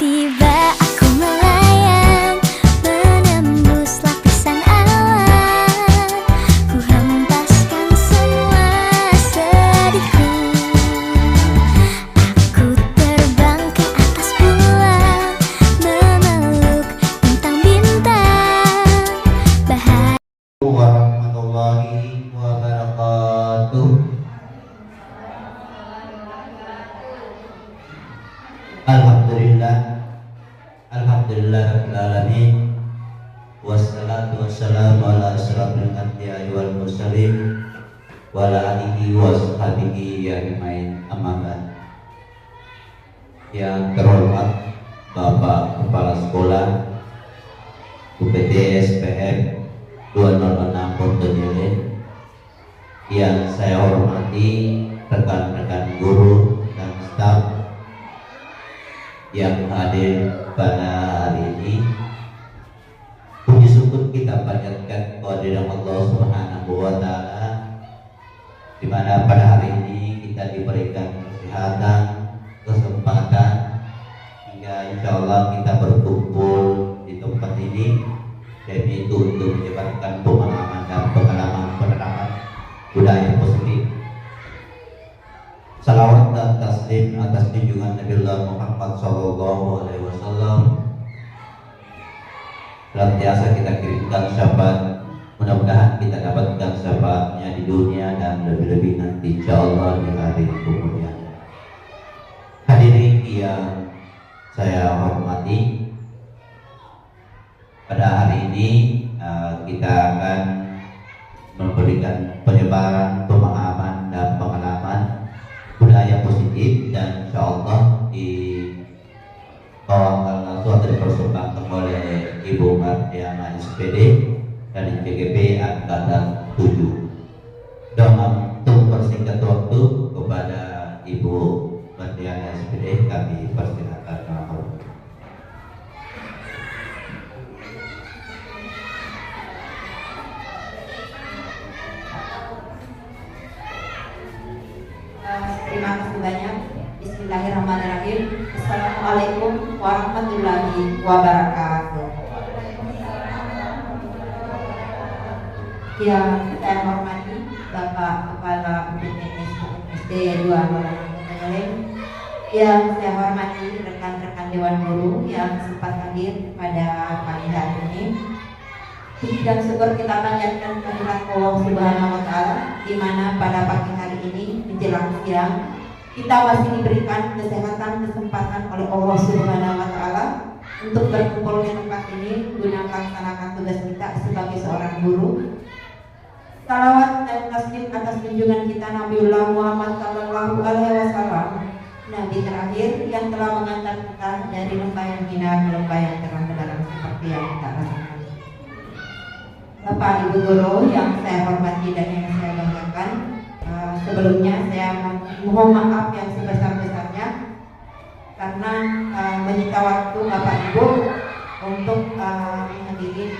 Tiba aku melayang, menembus lapisan awan. Ku hempaskan semua sedihku. Aku terbang ke atas bulan, memeluk bintang-bintang. Bahagia warahmatullahi wabarakatuh. Alhamdulillah rabbil alamin. Wassalatu wassalamu ala asyrafil anbiya'i wal mursalin wa ala alihi wa sahbihi ajmain, amma ba'd. Yang terhormat Bapak Kepala Sekolah UPT SPM 206 Portonile, yang saya hormati rekan-rekan guru dan staf yang hadir pada hari ini. Puji syukur kita panjatkan kehadiran Allah Subhanahu wa Ta'ala, di mana pada hari ini kita diberikan kesehatan, kesempatan hingga insya Allah kita berkumpul di tempat ini, yaitu untuk menyebarkan pemahaman dan pengalaman penerapan budaya positif. Salawat dan taslim atas junjungan Nabi Muhammad SAW senantiasa kita kirimkan syafaat. Mudah-mudahan kita dapatkan syafaatnya di dunia dan lebih-lebih nanti insyaallah di hari kemudian. Hadirin yang saya hormati, pada hari ini kita akan memberikan penyebaran pemahaman dan pengalaman budaya positif, dan insyaallah di bawakan langsung atau dipersembahkan oleh Ibu Mardiana SPD dari PGP Angkatan 7. Dengan untuk persingkat waktu kepada Ibu Mardiana SPD kami persilakan. Terima kasih banyak. Bismillahirrahmanirrahim. Assalamualaikum warahmatullahi wabarakatuh. Yang saya hormati Bapak Kepala UPTS SD 206, yang saya hormati rekan-rekan Dewan Guru yang sempat hadir pada pagi hari ini. Puji dan syukur kita panjatkan kehadirat Allah Subhanahu wa Ta'ala, di mana pada pagi hari ini menjelang siang kita masih diberikan kesehatan, kesempatan oleh Allah Subhanahu wa Ta'ala untuk berkumpul di tempat ini guna melaksanakan tugas kita sebagai seorang guru. Salawat dan taslim atas junjungan kita Nabiullah Muhammad sallallahu alaihi wasallam, Nabi terakhir yang telah mengantar kita dari lembah yang hina ke lembah yang terang benderang seperti yang kita rasakan. Bapak Ibu Guru yang saya hormati dan yang saya banggakan, sebelumnya saya mohon maaf yang sebesar-besarnya karena menyita waktu Bapak Ibu untuk menghadiri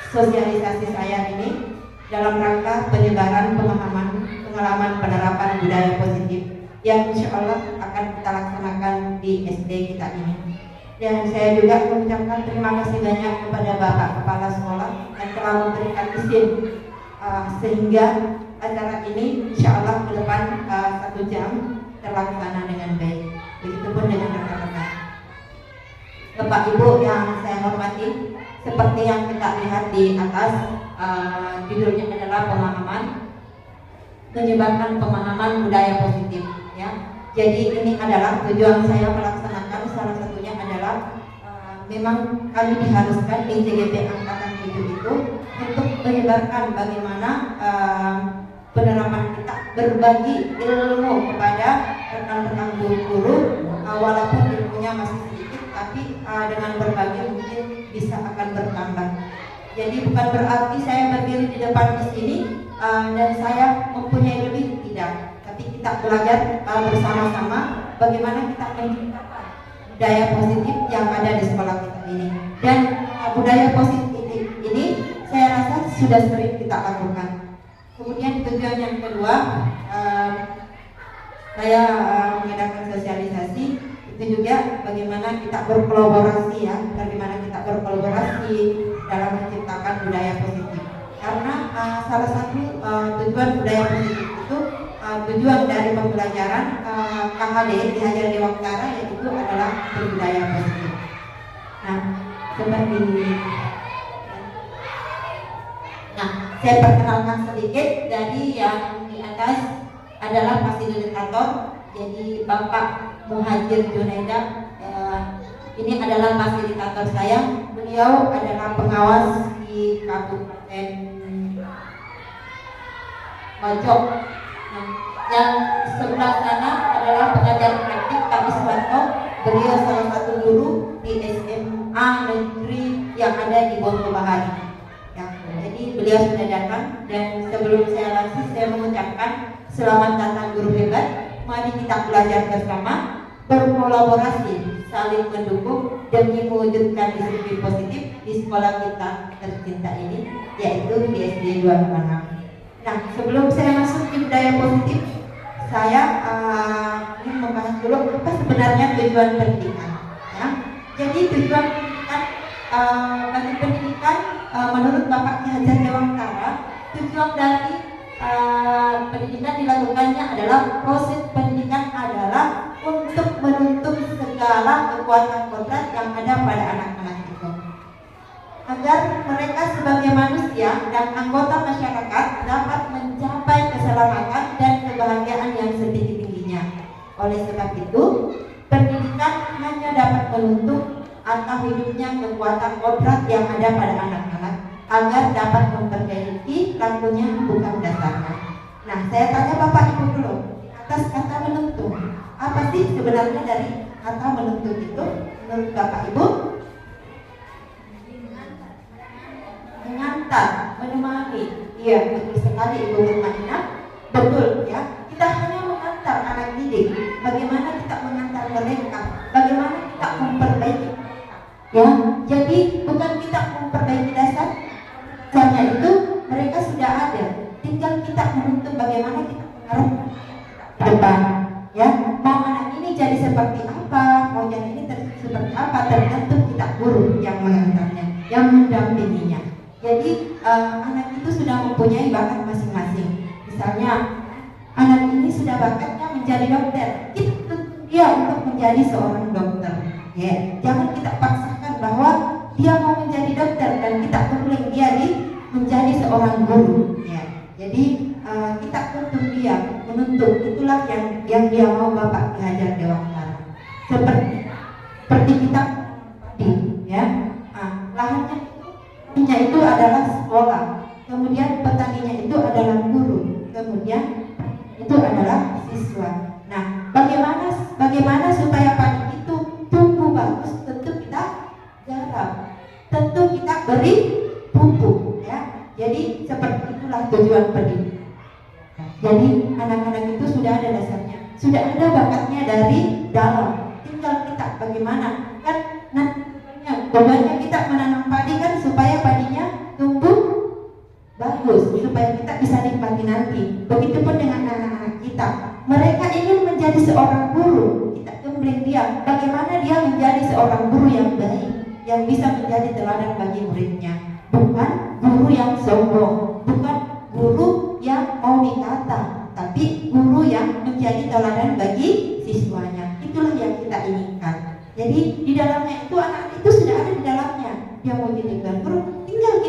sosialisasi saya ini dalam rangka penyebaran pemahaman pengalaman penerapan budaya positif yang insya Allah akan kita laksanakan di SD kita ini. Dan saya juga mengucapkan terima kasih banyak kepada Bapak Kepala Sekolah yang telah memberikan izin sehingga acara ini insya Allah ke depan 1 jam terlaksana dengan baik. Begitupun dengan rekan-rekan. Bapak Ibu yang saya hormati, seperti yang kita lihat di atas, judulnya adalah pemahaman, menyebarkan pemahaman budaya positif. Ya, jadi ini adalah tujuan saya melaksanakan. Salah satunya adalah memang kami diharuskan di CGP Angkatan 7 itu untuk menyebarkan bagaimana penerapan kita, berbagi ilmu kepada rekan-rekan guru-guru, walaupun ilmunya masih sedikit, tapi dengan berbagi mungkin bisa akan bertambah. Jadi bukan berarti saya berdiri di depan di sini dan saya mempunyai lebih, tidak. Tapi kita belajar bersama-sama bagaimana kita menciptakan budaya positif yang ada di sekolah kita ini. Dan budaya positif ini saya rasa sudah sering kita lakukan. Kemudian tujuan yang kedua, saya mengadakan sosialisasi Itu juga bagaimana kita berkolaborasi ya, bagaimana kita berkolaborasi dalam menciptakan budaya positif. Karena salah satu tujuan budaya positif itu tujuan dari pembelajaran KHD di Hajar Dewantara yaitu adalah berbudaya positif. Nah, seperti ini. Nah, saya perkenalkan sedikit dari yang di atas adalah fasilitator. Jadi Bapak Muhajir Junaida ini adalah fasilitator saya. Beliau adalah pengawas di Kabupaten Pojok. Nah, yang sebelah sana adalah pengajar praktik Pak Iswanto. Beliau salah satu guru di SMA negeri yang ada di Bongkobahari. Ya, jadi beliau sudah datang dan sebelum saya lanjut saya mengucapkan selamat datang guru hebat. Mari kita belajar bersama, berkolaborasi, saling mendukung demi mewujudkan disiplin positif di sekolah kita tercinta ini, yaitu di SD 256. Nah, sebelum saya masuk di budaya positif, saya ingin membahas dulu apa sebenarnya tujuan pendidikan. Ya. Jadi tujuan pendidikan bagi pendidikan menurut Bapak Ki Hajar Dewantara, tujuan dari pendidikan dilakukannya adalah proses pendidikan adalah untuk menutup segala kekuatan kodrat yang ada pada anak-anak itu, agar mereka sebagai manusia dan anggota masyarakat dapat mencapai keselamatan dan kebahagiaan yang setinggi-tingginya. Oleh sebab itu, pendidikan hanya dapat menutup atau hidupnya kekuatan kodrat yang ada pada anak-anak agar dapat memperbaiki lakunya bukan dasarnya. Nah, saya tanya Bapak Ibu dulu, atas kata menuntut, apa sih sebenarnya dari kata menuntut itu menurut Bapak Ibu? Mengantar, menemani. Iya, betul sekali Ibu Mutmainah. Betul ya. Kita hanya mengantar anak didik. Bagaimana kita mengantar mereka? Bagaimana kita memperbaiki? Ya, jadi bukan kita memperbaiki dasar. Soalnya itu mereka sudah ada. Tinggal kita menuntut bagaimana kita mengarah ke depan. Ya, mau anak ini jadi seperti apa? Mau jadi ini seperti apa? Tergantung kita guru yang mengantarnya, yang mendampinginya. Jadi anak itu sudah mempunyai bakat masing-masing. Misalnya anak ini sudah bakatnya menjadi dokter, kita tuntut dia untuk menjadi seorang dokter. Ya, jangan kita paksakan bahwa dia mau menjadi dokter dan kita tuntut dia menjadi seorang guru. Ya, jadi kita tuntut dia, menuntut. Itulah yang dia mau Bapak Ki Hajar Dewantara. Seperti kita tadi, ya, lahannya itu adalah sekolah, kemudian petaninya itu adalah guru, kemudian itu adalah siswa. Nah, bagaimana supaya padi itu tumbuh bagus? Tentu kita garap, tentu kita beri pupuk, ya. Jadi seperti itulah tujuan pendidikan. Jadi anak-anak itu sudah ada dasarnya, sudah ada bakatnya dari dalam. Tinggal kita bagaimana kan tujuannya kita menanam padi kan supaya padinya tumbuh bagus, supaya kita bisa nikmati nanti. Begitupun dengan anak-anak kita, mereka ingin menjadi seorang guru, kita gembleng dia. Bagaimana dia menjadi seorang guru yang baik, yang bisa menjadi teladan bagi muridnya, bukan guru yang sombong, bukan guru yang mau dikata, tapi guru yang menjadi teladan bagi siswanya. Itulah yang kita inginkan. Jadi di dalamnya itu anak itu sudah ada di dalamnya. Dia mau jadi guru, tinggal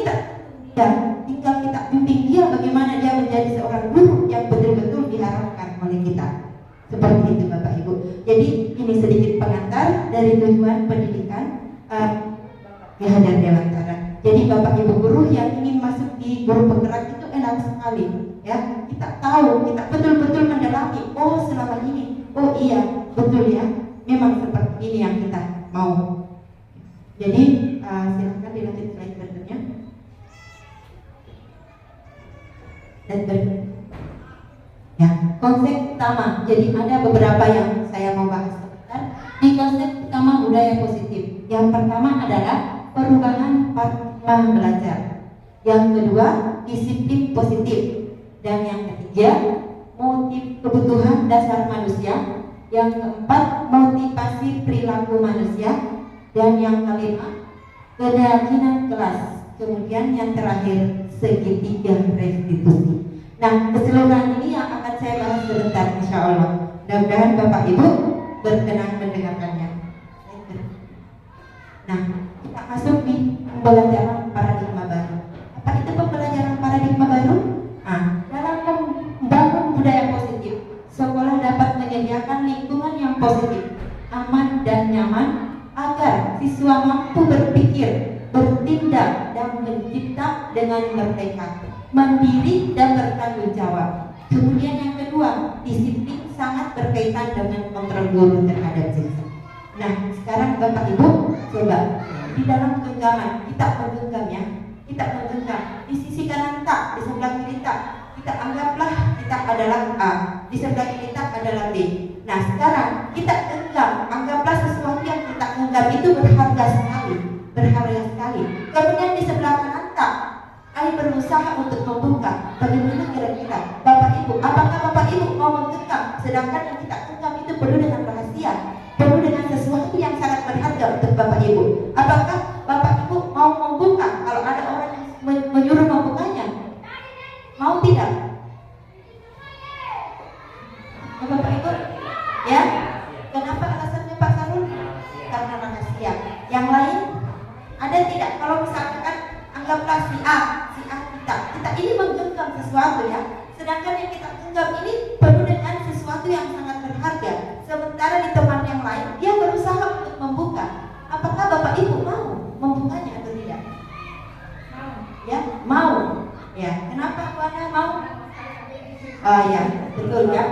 kita bimbing dia bagaimana dia menjadi seorang guru yang betul-betul diharapkan oleh kita. Seperti itu Bapak Ibu. Jadi ini sedikit pengantar dari tujuan pendidikan Ki Hajar Dewantara. Jadi Bapak Ibu guru yang ingin masuk di guru penggerak itu enak sekali, ya. Kita tahu, kita betul-betul mendalami. Oh selama ini, oh iya betul ya. Memang seperti ini yang kita mau. Jadi silakan dilanjut slide berikutnya. Dan berikutnya. Ya, konsep utama. Jadi ada beberapa yang saya mau bahas sebentar. Di konsep utama budaya positif. Yang pertama adalah perubahan paradigma belajar. Yang kedua, disiplin positif. Dan yang ketiga, motif kebutuhan dasar manusia. yang keempat motivasi perilaku manusia, dan yang kelima keyakinan kelas. Kemudian yang terakhir segitiga restitusi. Nah, keseluruhan ini yang akan saya bahas sebentar insya Allah. Mudah-mudahan Bapak Ibu berkenan mendengarkannya. Nah, kita masuk di pembelajaran paradigma baru. Apa itu pembelajaran paradigma baru? Nah, dalam membangun budaya positif, sekolah dapat menyediakan lingkungan yang positif, aman dan nyaman agar siswa mampu berpikir, bertindak dan mencipta dengan merdeka, mandiri dan bertanggung jawab. Kemudian yang kedua, disiplin sangat berkaitan dengan kontrol guru terhadap siswa. Nah, sekarang Bapak Ibu coba di dalam genggaman kita menggenggam ya, kita menggenggam di sisi kanan tak, di sebelah kiri tak. Kita anggaplah kita adalah A, di sebelah kiri tak adalah B. Nah, sekarang kita genggam, anggaplah sesuatu yang kita genggam itu berharga sekali, berharga sekali. Kemudian di sebelah kanan tak, Ai berusaha untuk membuka. Bagaimana kira-kira Bapak Ibu? Apakah Bapak Ibu mau menggenggam? Sedangkan yang kita genggam itu penuh dengan rahasia, penuh dengan sesuatu yang sangat berharga untuk Bapak Ibu. Apakah Bapak Ibu mau membuka kalau ada orang yang menyuruh membukanya? Mau tidak? Ya, Bapak Ibu? Ya? Kenapa alasannya Pak Sarul? Karena rahasia. Yang lain? Ada tidak? Kalau misalkan anggaplah si A kita ini menggenggam sesuatu ya. Sedangkan yang kita genggam ini penuh dengan sesuatu yang sangat berharga. Sementara di teman yang lain dia berusaha untuk membuka. Apakah Bapak Ibu mau membukanya atau tidak? Mau. Ya, mau. Ya, kenapa Bu Ana mau? Oh ya, betul ya.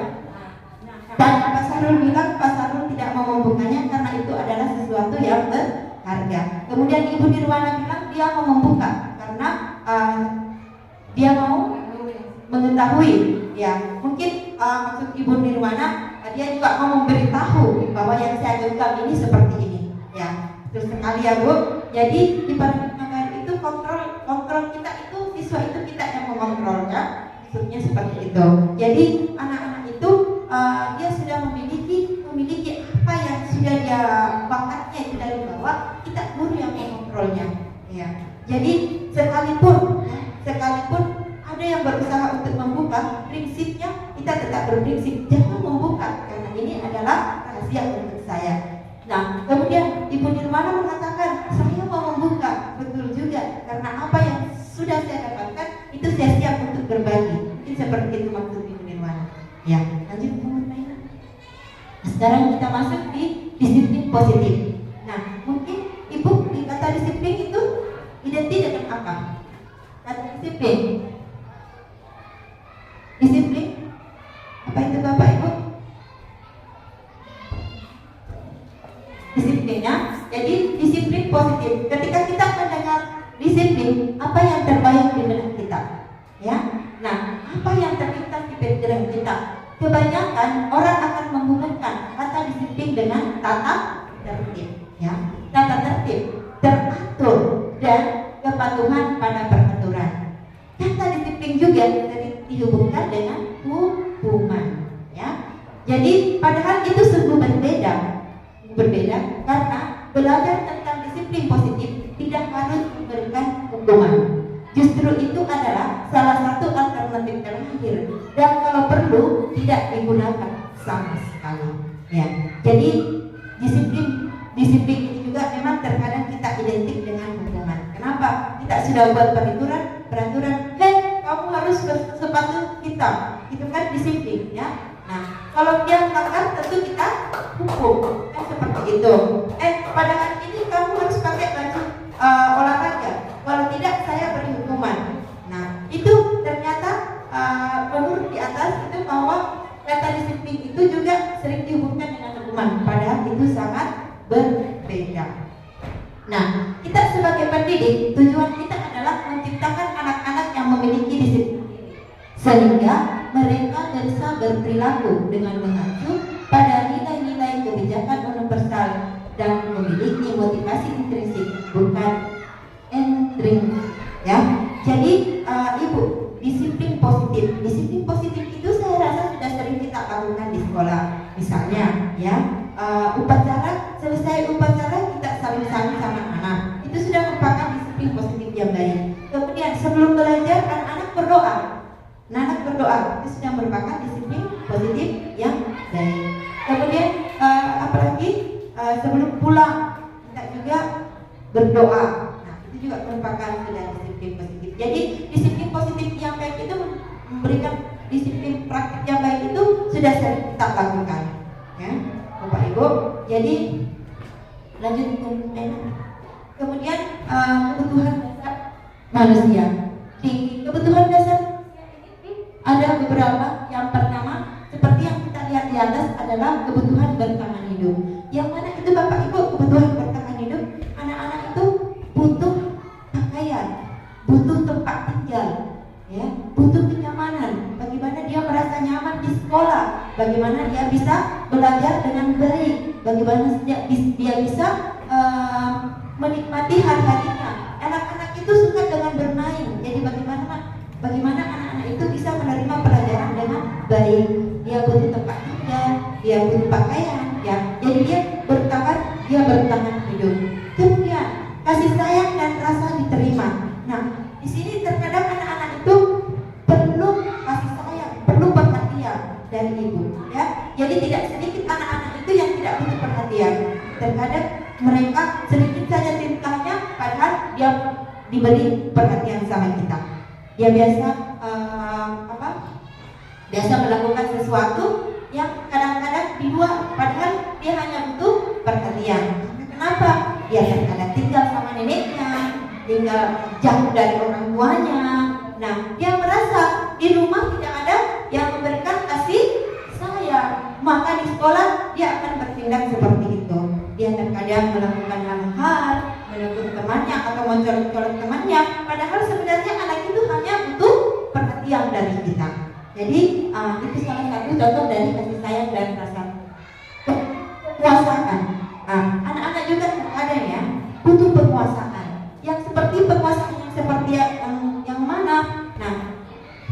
Dan Pak Sarul bilang Pak Sarul tidak mau membukanya karena itu adalah sesuatu yang berharga. Kemudian Ibu Nirwana bilang dia mau membuka karena dia mau mengetahui. Ya, mungkin maksud Ibu Nirwana dia juga mau memberitahu bahwa yang saya genggam ini seperti ini. Ya, terus sekali ya Bu. Jadi di paradigma baru itu kontrol kita itu siswa itu kita yang mengontrolnya. Maksudnya seperti itu. Jadi anak-anak itu dia sudah memiliki apa yang sudah dia bakatnya itu dari bawah, kita guru yang mengontrolnya. Ya. Jadi sekalipun ada yang berusaha untuk membuka, prinsipnya kita tetap berprinsip jangan membuka karena ini adalah rahasia untuk saya. Nah, kemudian Ibu Nirwana mengatakan saya mau membuka, betul juga karena apa yang sudah saya dapatkan itu saya siap untuk berbagi. Mungkin seperti itu maksud Ibu Nirwana. Ya, lanjut Bu Nirwana. Sekarang kita masuk di disiplin positif. Nah, mungkin Ibu di kata disiplin itu identik dengan apa? Kata disiplin. Disiplin apa itu Bapak Ibu? Disiplinnya, jadi disiplin positif. Ketika kita mendengar disiplin, apa yang terbayang di benak kita? Ya, nah, apa yang terlintas di pikiran kita? Kebanyakan orang akan menghubungkan kata disiplin dengan tata tertib, ya, tata tertib, teratur dan kepatuhan pada peraturan. Kata disiplin juga dihubungkan dengan hukuman, ya. Jadi padahal itu sungguh berbeda karena belajar tentang disiplin positif tidak harus memberikan hukuman. Justru itu adalah salah satu alternatif terakhir dan kalau perlu tidak digunakan sama sekali. Ya, jadi disiplin ini juga memang terkadang kita identik dengan hukuman. Kenapa? Kita sudah buat peraturan, kamu harus bersepatu hitam, itu kan disiplin, ya. Nah, kalau dia melanggar tentu kita hukum, kan seperti itu. Pada hari ini kamu harus pakai baju olahraga, kalau tidak saya beri hukuman. Nah, itu ternyata menurut di atas itu bahwa kata disiplin itu juga sering dihubungkan dengan hukuman, padahal itu sangat berbeda. Nah, kita sebagai pendidik tujuan kita adalah menciptakan anak-anak yang memiliki disiplin sehingga mereka bisa berperilaku dengan mengacu pada nilai-nilai kebijakan universal dan memiliki motivasi intrinsik bukan intrinsik, ya. Jadi Ibu, disiplin positif itu saya rasa sudah sering kita kita lakukan di sekolah. Misalnya ya, upacara, selesai upacara kita saling-saling sama anak. Itu sudah merupakan disiplin positif yang baik. Kemudian sebelum belajar anak-anak berdoa. Anak berdoa itu sudah merupakan disiplin positif yang baik. Kemudian apalagi sebelum pulang kita juga berdoa. Nah, itu juga merupakan sudah disiplin positif. Jadi disiplin positif yang baik itu memberikan disiplin praktik yang baik itu sudah sering kita lakukan. Ya, Bapak Ibu. Jadi lanjut ke kemudian kebutuhan dasar manusia. Di kebutuhan dasar ada beberapa. Yang pertama, seperti yang kita lihat di atas adalah kebutuhan bertahan hidup. Yang mana itu Bapak Ibu kebutuhan bertahan hidup? Anak-anak itu butuh pakaian, butuh tempat tinggal, ya, butuh kenyamanan. Bagaimana dia merasa nyaman di sekolah, bagaimana dia bisa belajar dengan baik, bagaimana dia bisa menikmati hari-harinya. Anak-anak itu suka dengan bermain. Jadi bagaimana anak-anak itu bisa menerima pelajaran dengan baik. Dia butuh tempat tinggal, dia butuh pakaian, ya. Jadi dia bertahan hidup. Kemudian kasih sayang dan rasa diterima. Nah, di sini terkadang anak-anak itu perlu kasih sayang, perlu perhatian dari ibu, ya. Jadi tidak sedikit anak-anak itu yang tidak butuh perhatian. Terkadang mereka sedikit saja tintanya, padahal dia diberi perhatian sama kita. Dia biasa biasa melakukan sesuatu yang kadang-kadang di luar, padahal dia hanya butuh perhatian. Kenapa? Dia terkadang tinggal sama neneknya, tinggal jauh dari orang tuanya. Nah, dia merasa di rumah tidak ada yang memberikan kasih sayang, maka di sekolah dia akan bertindak seperti itu. Dia terkadang melakukan hal-hal, menekuk temannya atau mencolok-colok temannya, padahal sebenarnya anak itu hanya butuh perhatian dari kita. Jadi itu salah satu contoh dari kasih sayang dan rasa penguasaan. Anak-anak juga terkadang ya butuh penguasaan. Yang seperti penguasaan yang seperti yang mana? Nah,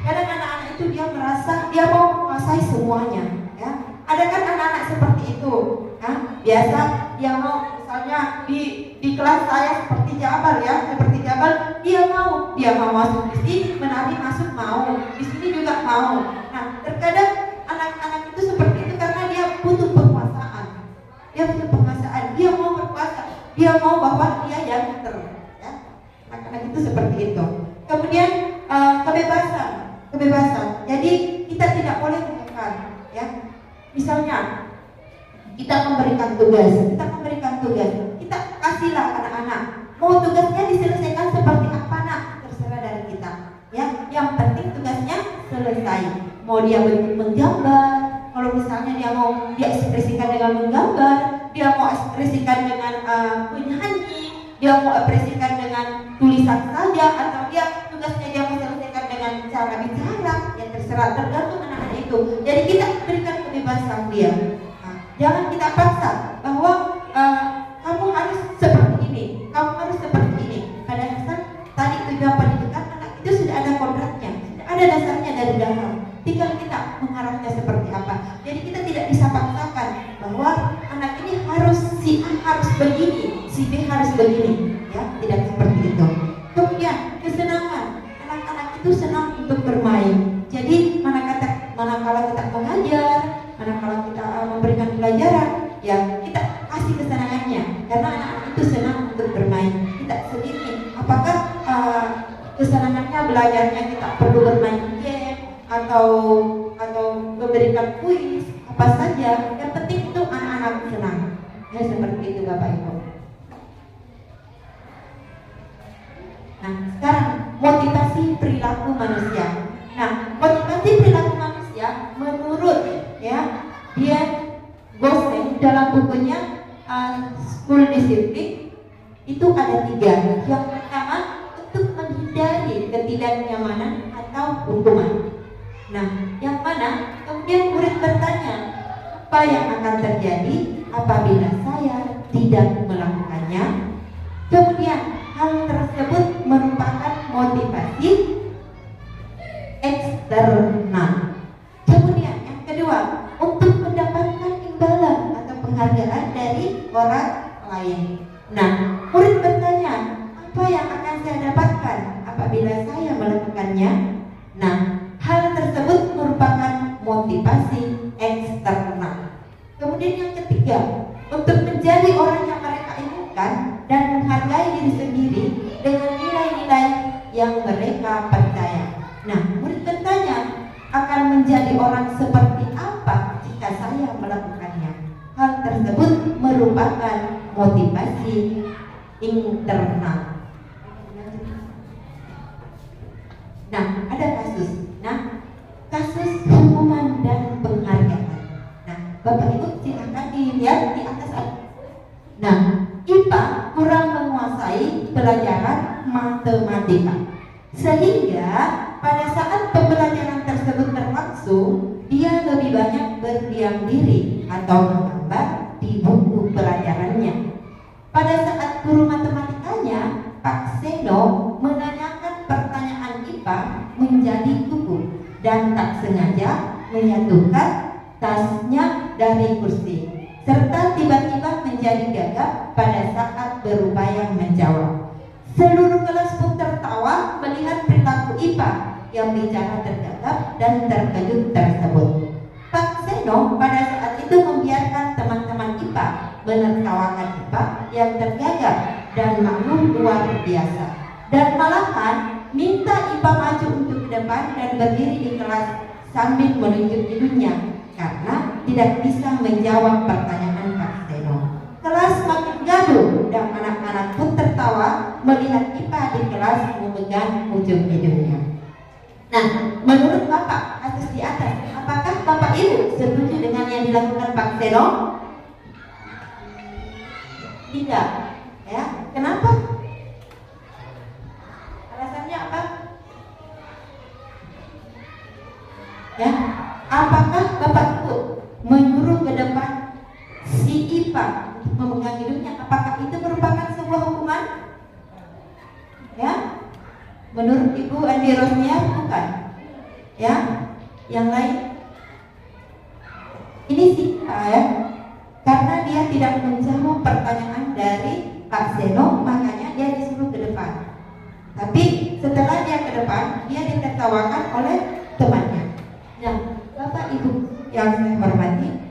kadang anak-anak itu dia merasa dia mau menguasai semuanya. Ya, ada kan anak-anak seperti itu. Biasa dia mau, misalnya di kelas saya seperti Jabal ya, dia mau masuk di sini, menari masuk mau, di sini juga mau. Nah, terkadang anak-anak itu seperti itu karena dia butuh penguasaan. Dia mau berkuasa, dia mau bahwa dia yang ya. Anak-anak itu seperti itu. Kemudian kebebasan. Jadi kita tidak boleh menekan, ya. Misalnya kita memberikan tugas, kita kasihlah anak-anak. Mau tugasnya diselesaikan seperti apa nak? Terserah dari kita. Ya, yang penting tugasnya selesai. Mau dia menggambar, kalau misalnya dia ekspresikan dengan menggambar, dia mau ekspresikan dengan menyanyi, dia mau ekspresikan dengan tulisan saja, atau tugasnya dia mau selesaikan dengan cara bicara, ya terserah, tergantung anak-anak itu. Jadi kita berikan kebebasan dia. Jangan kita paksa bahwa kamu harus seperti ini, kamu harus seperti ini. Pada dasar tadi tujuan pendidikan anak itu sudah ada kodratnya, sudah ada dasarnya dari dalam. Tinggal kita mengarahnya seperti apa. Jadi kita tidak bisa paksakan bahwa anak ini si A harus begini, si B harus begini, ya tidak seperti itu. Kemudian kesenangan, anak-anak itu senang untuk bermain. Jadi manakala kita mengajar, manakala kita memberikan pelajaran, ya kita kasih kesenangannya, karena anak-anak itu senang untuk bermain. Tidak sedikit. Apakah kesenangannya belajarnya kita perlu bermain game atau memberikan kuis apa saja? Yang penting itu anak-anak senang. Ya seperti itu Bapak Ibu. Nah sekarang motivasi perilaku manusia. Nah motivasi perilaku manusia menurut dia Gosen dalam bukunya School Discipline itu ada 3. Yang pertama untuk menghindari ketidaknyamanan atau hukuman. Nah yang mana kemudian murid bertanya, apa yang akan terjadi apabila saya tidak melakukannya? Kemudian hal tersebut merupakan motivasi eksternal. Kemudian yang kedua kedua, untuk mendapatkan imbalan atau penghargaan dari orang lain. Nah, murid bertanya, apa yang akan saya dapatkan apabila saya melakukannya? Nah, hal tersebut merupakan motivasi eksternal. Kemudian yang ketiga, untuk menjadi orang yang mereka inginkan dan menghargai diri sendiri dengan nilai-nilai yang mereka percaya. Nah, murid bertanya, akan menjadi orang seperti apa jika saya melakukannya? Hal tersebut merupakan motivasi internal. Nah, ada kasus. Nah, kasus hukuman dan penghargaan. Nah, Bapak Ibu silakan dilihat di atas. Nah, IPA kurang menguasai pelajaran matematika, sehingga pada saat pembelajaran tersebut berlangsung, dia lebih banyak berdiam diri atau menggambar di buku pelajarannya. Pada saat guru matematikanya, Pak Seno, menanyakan pertanyaan IPA menjadi buku dan tak sengaja menyatukan tasnya dari kursi, serta tiba-tiba menjadi gagap pada saat berupaya menjawab. Seluruh kelas pun tertawa melihat perilaku IPA yang bicara tergagap dan terkejut tersebut. Pak Seno pada saat itu membiarkan teman-teman IPA menertawakan IPA yang tergagap dan malu luar biasa, dan malahan minta IPA maju untuk ke depan dan berdiri di kelas sambil menunjuk hidungnya karena tidak bisa menjawab pertanyaan Pak Seno. Kelas makin gaduh dan anak-anak pun tertawa melihat IPA di kelas memegang ujung hidungnya. Nah, menurut Bapak kasus di atas, apakah Bapak Ibu setuju dengan yang dilakukan Pak Seno? Tidak, ya. Kenapa? Alasannya apa? Ya, apakah Bapak Ibu menyuruh ke depan si IPA memegang hidungnya? Apakah itu merupakan sebuah hukuman? Ya, menurut Ibu Andi Rosnia bukan. Ya, yang lain? Ini si IPA, ya. Karena dia tidak menjawab pertanyaan dari Pak Seno, makanya dia disuruh ke depan. Tapi setelah dia ke depan, dia ditertawakan oleh temannya. Nah, Bapak Ibu yang saya hormati,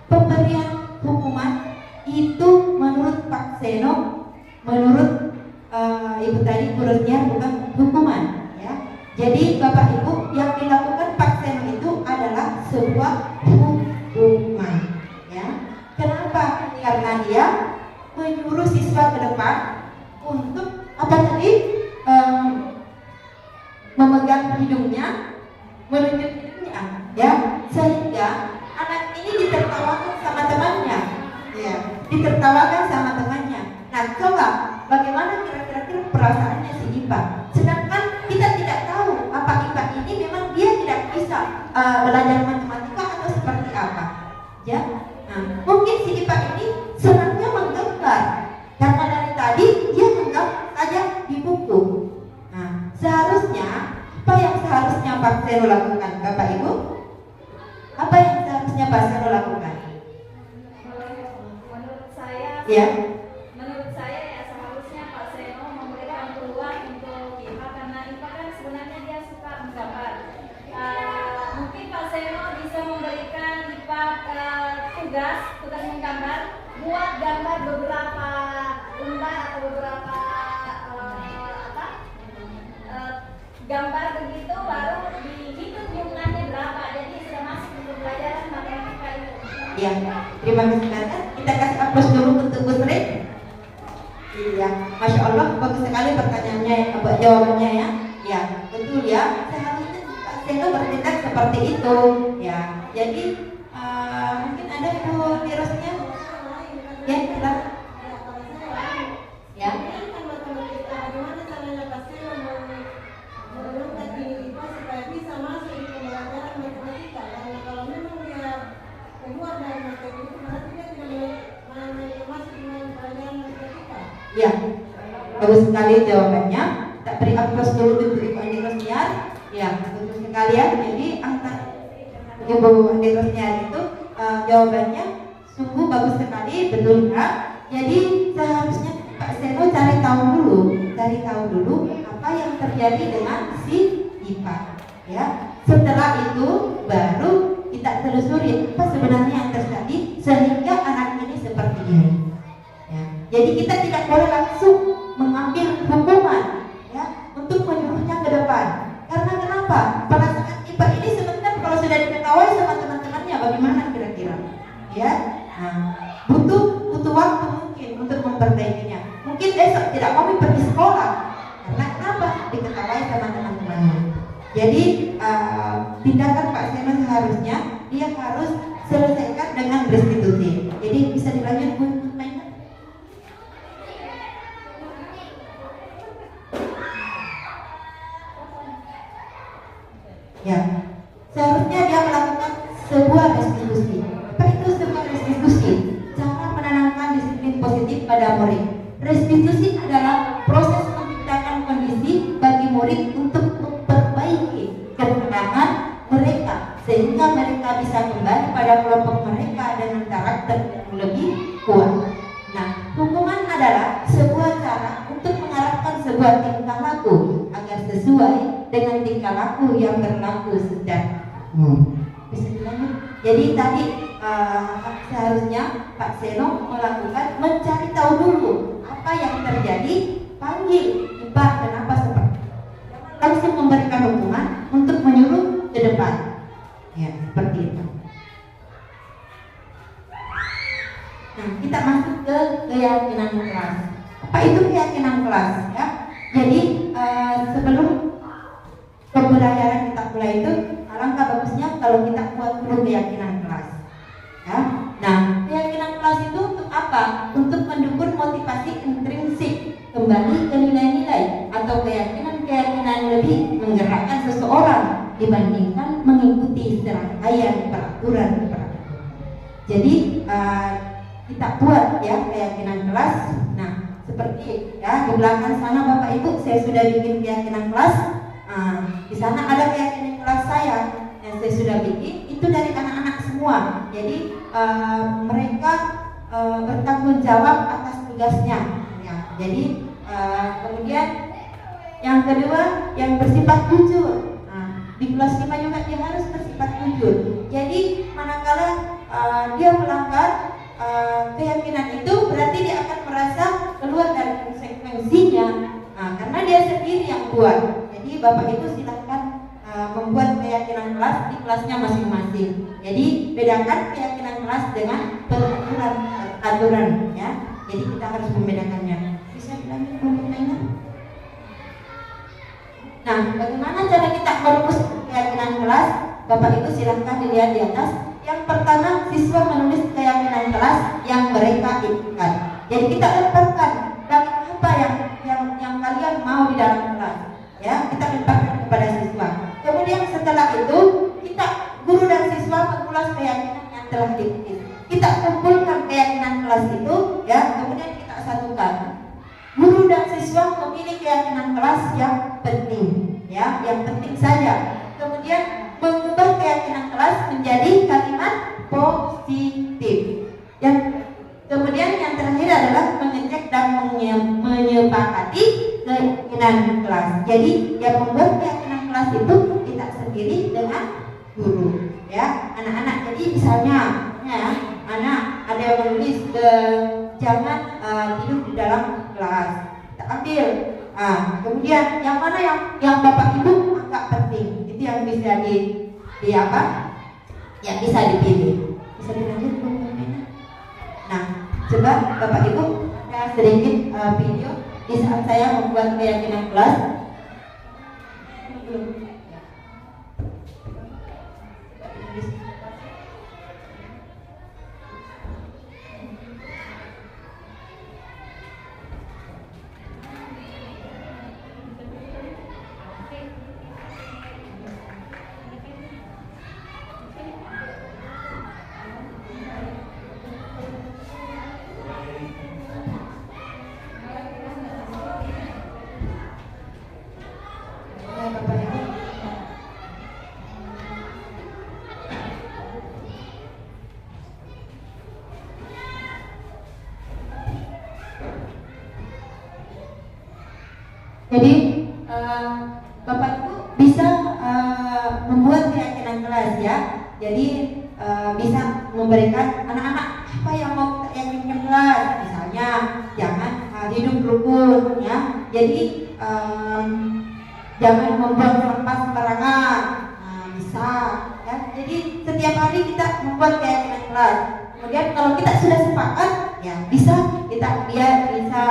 pemberian hukuman itu menurut Pak Seno, menurut Ibu tadi kurusnya bukan hukuman, ya. Jadi Bapak Ibu, yang dilakukan Pak Seno itu adalah sebuah hukuman, ya. Kenapa? Karena dia menyuruh siswa ke depan untuk apa tadi? Memegang hidungnya, menunjuk hidungnya, ya, sehingga anak ini ditertawakan sama temannya, ya, ditertawakan sama temannya. Nah, coba bagaimana kira-kira perasaannya si IPA? Sedangkan kita tidak tahu apa IPA ini memang dia tidak bisa belajar matematika atau seperti apa, ya. Nah, mungkin si IPA ini senangnya menggambar karena dari tadi dia menggambar saja di buku. Nah, seharusnya apa yang seharusnya Pak Seno lakukan, Bapak Ibu? Apa yang seharusnya Pak Seno lakukan? Menurut saya, Ya. menurut saya ya seharusnya Pak Seno memberikan peluang untuk IPA, karena IPA kan sebenarnya dia suka menggambar. Mungkin Pak Seno bisa memberikan IPA tugas menggambar, buat gambar beberapa lembar atau beberapa gambar begitu, baru dihitung jumlahnya berapa, jadi sudah masuk untuk pelajaran matematika itu. Ya, terima kasih banyak. Kita kasih aplaus dulu untuk Bu Sri. Iya, Masya Allah, bagus sekali pertanyaannya, jawabannya ya. Ya, betul ya. Seharusnya Pak Seno bertindak seperti itu. Ya, jadi mungkin ada Ibu Tirosnya. Ya, silakan. Ya. Ya, bagus sekali jawabannya. Tak beri aplaus dulu untuk Ibu Andi Rosniar. Ya, betul sekali ya. Jadi Ibu Ade Rosniar itu jawabannya sungguh bagus sekali, betul ya. Jadi seharusnya Pak Seno cari tahu dulu apa yang terjadi dengan si Ipa, ya. Setelah itu baru kita telusuri apa sebenarnya yang terjadi sehingga anak ini seperti ini. Ya. Jadi kita tidak boleh langsung mengambil hukuman, ya, untuk menyuruhnya ke depan. Karena kenapa? Pada saat Ipa ini sebentar kalau sudah diketahui sama teman-temannya, bagaimana kira-kira? Ya, nah, butuh waktu mungkin untuk memperbaikinya. Mungkin besok tidak mau pergi sekolah karena kenapa? Diketahui sama teman-temannya. Jadi tindakan Pak Seno seharusnya dia harus selesaikan dengan restitusi. Jadi bisa dilanjut Bu Maimunah. Ya, seharusnya dia melakukan sebuah restitusi. Apa itu sebuah restitusi? Cara menanamkan disiplin positif pada murid. Restitusi adalah proses menciptakan kondisi bagi murid untuk memperbaiki kekurangan mereka sehingga mereka bisa kembali pada kelompok mereka dengan karakter yang lebih kuat. Nah, hukuman adalah sebuah cara untuk mengarahkan sebuah tingkah laku agar sesuai dengan tingkah laku yang berlaku sejak bisa dilanjut. Jadi tadi seharusnya Pak Seno melakukan mencari tahu dulu apa yang terjadi, panggil Ipa kenapa seperti itu. Jangan langsung memberikan hukuman untuk menyuruh ke depan. Ya, seperti itu. Nah, kita masuk ke keyakinan kelas. Apa itu keyakinan kelas? Ya, jadi sebelum pembelajaran kita mulai itu, alangkah bagusnya kalau kita buat dulu keyakinan kelas. Ya, nah keyakinan kelas itu untuk apa? Untuk mendukung motivasi intrinsik kembali ke nilai-nilai atau keyakinan-keyakinan lebih menggerakkan seseorang dibandingkan mengikuti serangkaian peraturan. Jadi kita buat ya keyakinan kelas. Nah, seperti ya di belakang sana Bapak Ibu saya sudah bikin keyakinan kelas. Di sana ada keyakinan kelas saya yang saya sudah bikin itu dari anak-anak semua. Jadi mereka bertanggung jawab atas tugasnya. Ya, jadi kemudian yang kedua yang bersifat jujur. Di kelas 5 juga dia harus bersifat jujur. Jadi manakala dia melanggar keyakinan itu berarti dia akan merasa keluar dari konsekuensinya karena dia sendiri yang buat. Jadi Bapak Ibu silahkan membuat keyakinan kelas di kelasnya masing-masing. Jadi bedakan keyakinan kelas dengan peraturan ya. Jadi kita harus membedakannya. Bisa dilanjut mengenainya. Nah, bagaimana cara kita merumus keyakinan kelas? Bapak Ibu silahkan dilihat di atas. Yang pertama, siswa menulis keyakinan kelas yang mereka inginkan. Jadi kita lemparkan apa yang kalian mau di dalam kelas. Ya, kita lemparkan kepada siswa. Kemudian setelah itu kita guru dan siswa mengulas keyakinan yang telah ditulis. Kita kumpulkan keyakinan kelas itu, ya. Kemudian kita satukan. Guru dan siswa memilih keyakinan kelas yang penting, ya, yang penting saja. Kemudian mengubah keyakinan kelas menjadi kalimat positif. Kemudian yang terakhir adalah mengecek dan menyepakati keyakinan kelas. Jadi yang membuat keyakinan kelas itu kita sendiri dengan guru, ya, anak-anak. Jadi misalnya, ya, anak ada yang menulis jangan tidur di dalam kelas. Kita ambil. Kemudian yang mana yang Bapak Ibu anggap penting, itu yang bisa di apa? Yang bisa dipilih. Bisa dilanjut Bu. Nah, coba Bapak Ibu ada sedikit video di saat saya membuat keyakinan kelas. Jadi Bapak Ibu bisa membuat keyakinan kelas ya. Jadi bisa memberikan anak-anak apa yang mau kita yakinkan kelas. Misalnya jangan hidup rukun ya. Jadi jangan membuang sampah sembarangan. Bisa ya. Jadi setiap hari kita membuat keyakinan kelas. Kemudian kalau kita sudah sepakat ya bisa dia bisa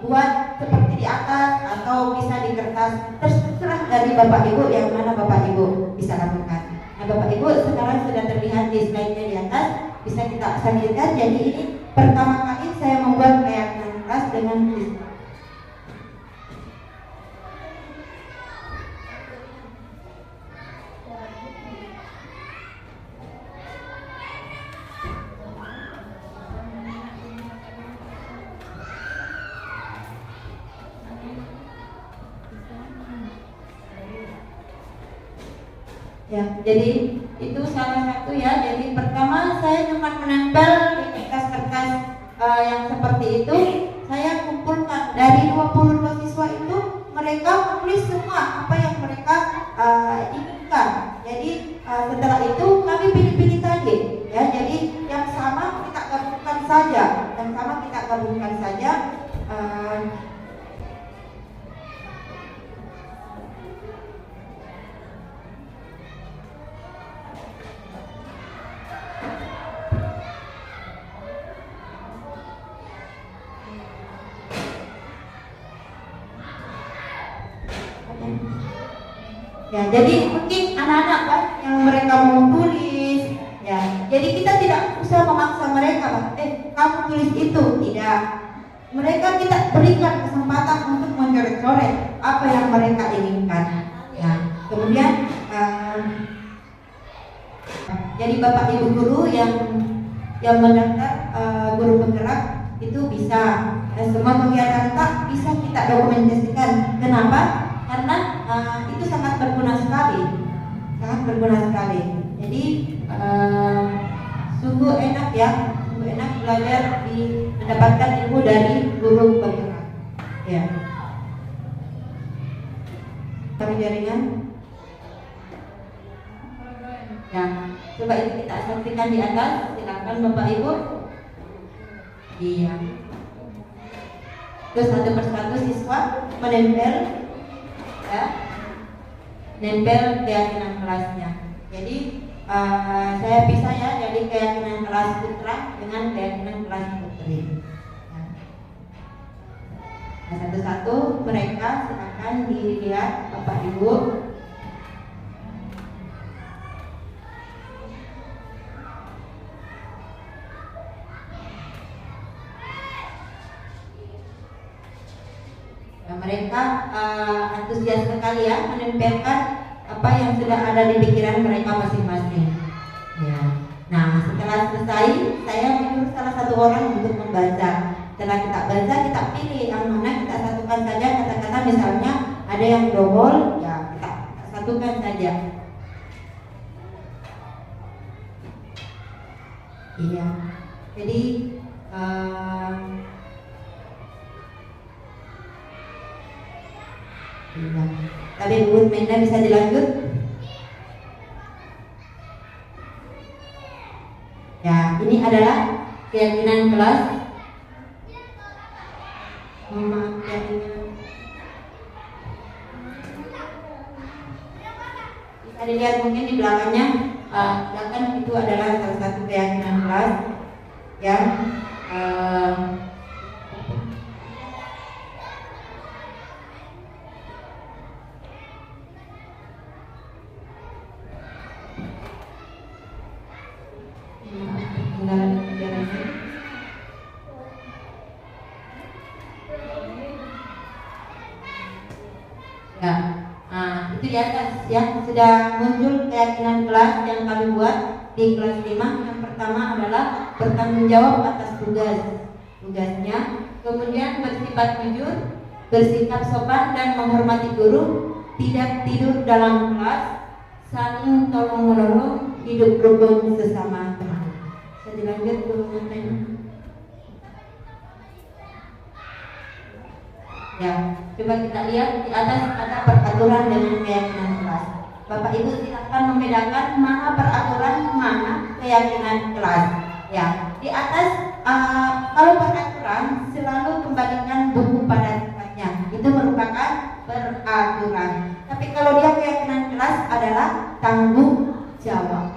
buat seperti di atas atau bisa di kertas, terserah dari Bapak Ibu yang mana Bapak Ibu bisa lakukan. Nah Bapak Ibu sekarang sudah terlihat di slide-nya di atas, bisa kita sambilkan. Jadi ini pertama kali saya membuat keyakinan kelas dengan ya, jadi itu salah satu ya. Jadi pertama saya cuma menempel di kertas-kertas yang seperti itu. Saya kumpulkan dari 22 siswa itu, mereka menulis semua apa yang mereka inginkan. Jadi setelah itu kami pilih-pilih tadi ya. Jadi yang sama kita gabungkan saja, ya. Jadi mungkin anak-anak kan yang mereka mau tulis ya. Jadi kita tidak usah memaksa mereka, kamu tulis itu, tidak. Mereka kita berikan kesempatan untuk mencoret-coret apa yang mereka inginkan. Ya. Kemudian jadi Bapak Ibu guru yang mendaftar guru penggerak itu bisa semua kegiatan tak bisa kita dokumentasikan. Kenapa? Karena itu sangat berguna sekali. Jadi sungguh enak ya, belajar mendapatkan ilmu dari guru penggerak. Ya. Kami jaringan. Ya, coba itu kita saksikan di atas. Silakan Bapak Ibu. Iya. Terus satu persatu siswa menempel, ya, nempel keyakinan kelasnya. Jadi saya pisah ya, jadi keyakinan kelas putra dengan keyakinan kelas putri. Nah, satu-satu mereka silakan dilihat Bapak Ibu. Mereka antusias sekali ya menempelkan apa yang sudah ada di pikiran mereka masing-masing. Ya. Nah, setelah selesai, saya menyuruh salah satu orang untuk membaca. Setelah kita baca, kita pilih yang mana kita satukan saja kata-kata. Misalnya ada yang double, ya kita satukan saja. Iya. Jadi tapi Bu Menda bisa dilanjut? Ya, ini adalah keyakinan kelas. Maaf ya, bisa dilihat mungkin di belakangnya. Belakang itu adalah salah satu keyakinan kelas yang itu di atas ya, sudah muncul keyakinan kelas yang kami buat di kelas 5. Yang pertama adalah bertanggung jawab atas tugasnya, kemudian bersifat jujur, bersikap sopan dan menghormati guru, tidak tidur dalam kelas, saling tolong menolong, hidup rukun sesama teman. Saya dilanjut dulu. Ya, coba kita lihat di atas ada peraturan dengan keyakinan kelas. Bapak Ibu silakan membedakan mana peraturan, mana keyakinan kelas. Ya, di atas kalau peraturan selalu kembalikan buku pada tempatnya. Itu merupakan peraturan. Tapi kalau dia keyakinan kelas adalah tanggung jawab.